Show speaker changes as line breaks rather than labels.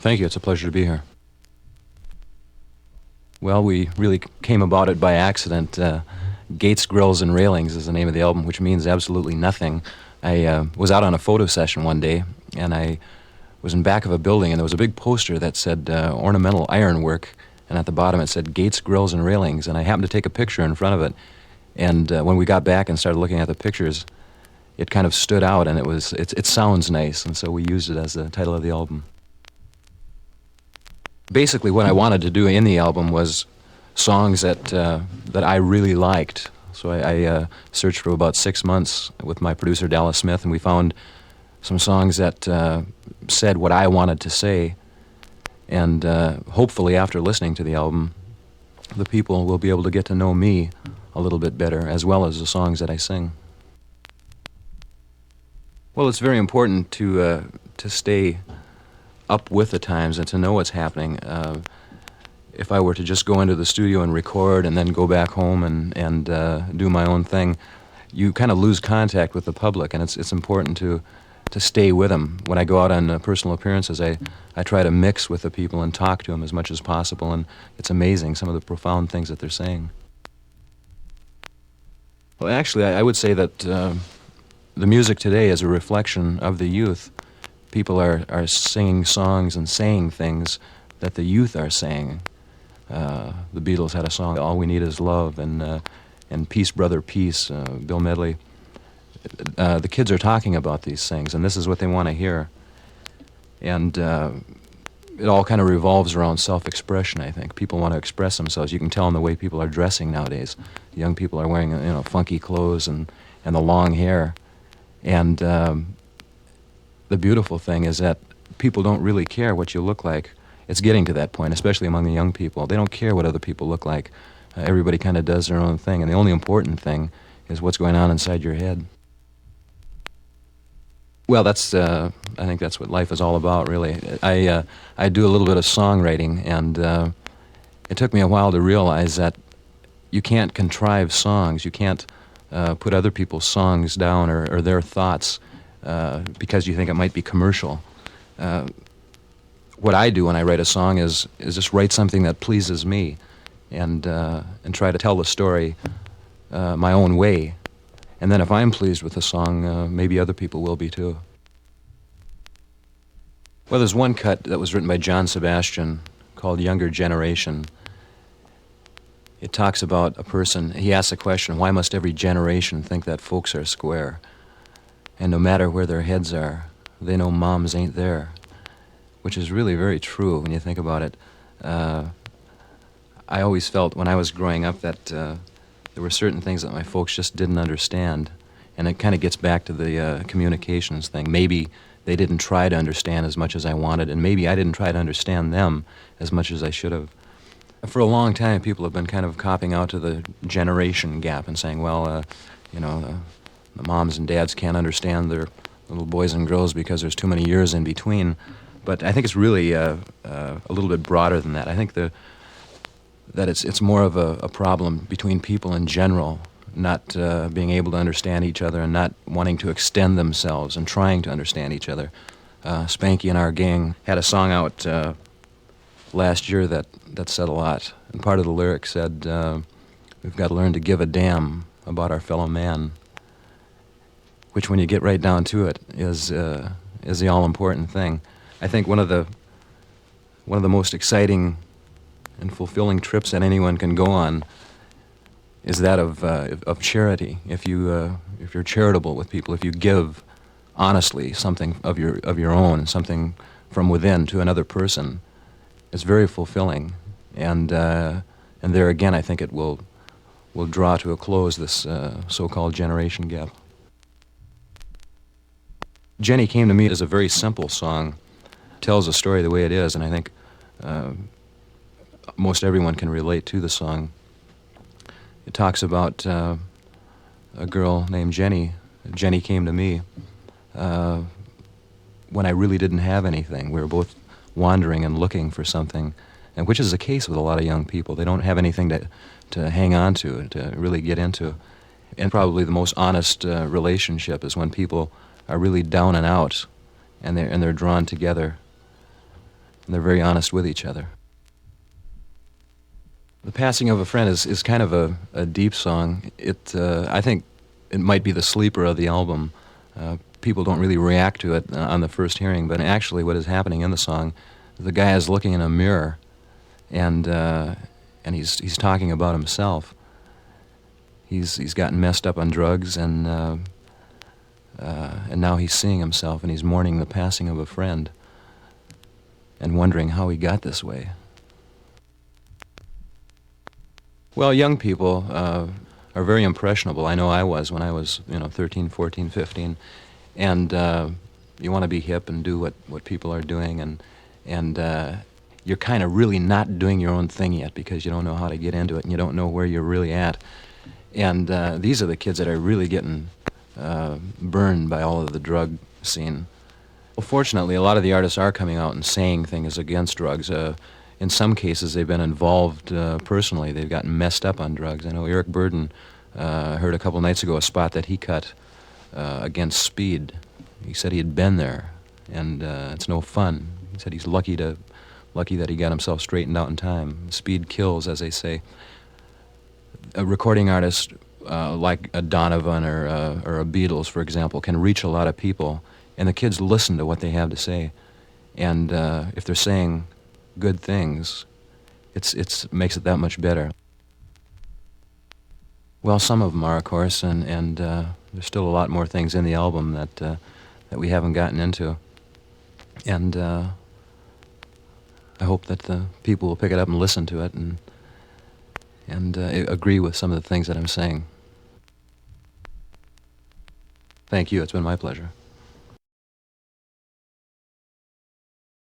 Thank you. It's a pleasure to be here. Well, we really came about it by accident. Gates, Grills, and Railings is the name of the album, which means absolutely nothing. I was out on a photo session one day, and I was in back of a building, and there was a big poster that said ornamental ironwork, and at the bottom it said Gates, Grills, and Railings, and I happened to take a picture in front of it. And when we got back and started looking at the pictures, it kind of stood out, and it sounds nice, and so we used it as the title of the album. Basically, what I wanted to do in the album was songs that I really liked. So I searched for about 6 months with my producer Dallas Smith, and we found some songs that said what I wanted to say. And hopefully, after listening to the album, the people will be able to get to know me a little bit better, as well as the songs that I sing. Well, it's very important to stay up with the times and to know what's happening. If I were to just go into the studio and record and then go back home and do my own thing, you kind of lose contact with the public, and it's important to stay with them. When I go out on personal appearances, I try to mix with the people and talk to them as much as possible, and it's amazing some of the profound things that they're saying. Well, actually, I would say that the music today is a reflection of the youth. People are singing songs and saying things that the youth are saying. The Beatles had a song, "All We Need Is Love," and "Peace, Brother, Peace," Bill Medley. The kids are talking about these things, and this is what they want to hear. And it all kind of revolves around self-expression, I think. People want to express themselves. You can tell in the way people are dressing nowadays. Young people are wearing, funky clothes and the long hair. And the beautiful thing is that people don't really care what you look like. It's getting to that point, especially among the young people. They don't care what other people look like. Everybody kind of does their own thing, and the only important thing is what's going on inside your head. Well, I think that's what life is all about, really. I do a little bit of songwriting, and it took me a while to realize that you can't contrive songs. You can't put other people's songs down or their thoughts because you think it might be commercial. What I do when I write a song is just write something that pleases me, and try to tell the story my own way. And then if I'm pleased with the song, maybe other people will be too. Well, there's one cut that was written by John Sebastian called "Younger Generation." It talks about a person. He asks the question, why must every generation think that folks are square? And no matter where their heads are, they know moms ain't there. Which is really very true when you think about it. I always felt when I was growing up that there were certain things that my folks just didn't understand. And it kind of gets back to the communications thing. Maybe they didn't try to understand as much as I wanted, and maybe I didn't try to understand them as much as I should have. For a long time, people have been kind of copping out to the generation gap and saying, well, the moms and dads can't understand their little boys and girls because there's too many years in between. But I think it's really a little bit broader than that. I think that it's more of a problem between people in general, not being able to understand each other and not wanting to extend themselves and trying to understand each other. Spanky and our gang had a song out last year that said a lot. And part of the lyric said, we've got to learn to give a damn about our fellow man, which when you get right down to it is the all-important thing. I think one of the most exciting and fulfilling trips that anyone can go on is that of charity. If you're charitable with people, if you give honestly something of your own, something from within to another person, it's very fulfilling. And there again, I think it will draw to a close this so-called generation gap. Jenny Came to Me is a very simple song. Tells a story the way it is, and I think most everyone can relate to the song. It talks about a girl named Jenny. Jenny came to me when I really didn't have anything. We were both wandering and looking for something, and which is the case with a lot of young people. They don't have anything to hang on to really get into. And probably the most honest relationship is when people are really down and out, and they're drawn together. and they're very honest with each other. The Passing of a Friend is kind of a deep song. I think it might be the sleeper of the album. People don't really react to it on the first hearing, but actually what is happening in the song, the guy is looking in a mirror, and he's talking about himself. He's gotten messed up on drugs, and now he's seeing himself, and he's mourning the passing of a friend, and wondering how he got this way. Well, young people are very impressionable. I know I was when I was, 13, 14, 15. And you want to be hip and do what people are doing, and you're kind of really not doing your own thing yet because you don't know how to get into it and you don't know where you're really at. And these are the kids that are really getting burned by all of the drug scene. Well, fortunately, a lot of the artists are coming out and saying things against drugs. In some cases, they've been involved personally. They've gotten messed up on drugs. I know Eric Burden heard a couple nights ago a spot that he cut against speed. He said he had been there, and it's no fun. He said he's lucky that he got himself straightened out in time. Speed kills, as they say. A recording artist like a Donovan or a Beatles, for example, can reach a lot of people, and the kids listen to what they have to say. And if they're saying good things, it makes it that much better. Well, some of them are, of course, and there's still a lot more things in the album that we haven't gotten into. And I hope that the people will pick it up and listen to it and agree with some of the things that I'm saying. Thank you. It's been my pleasure.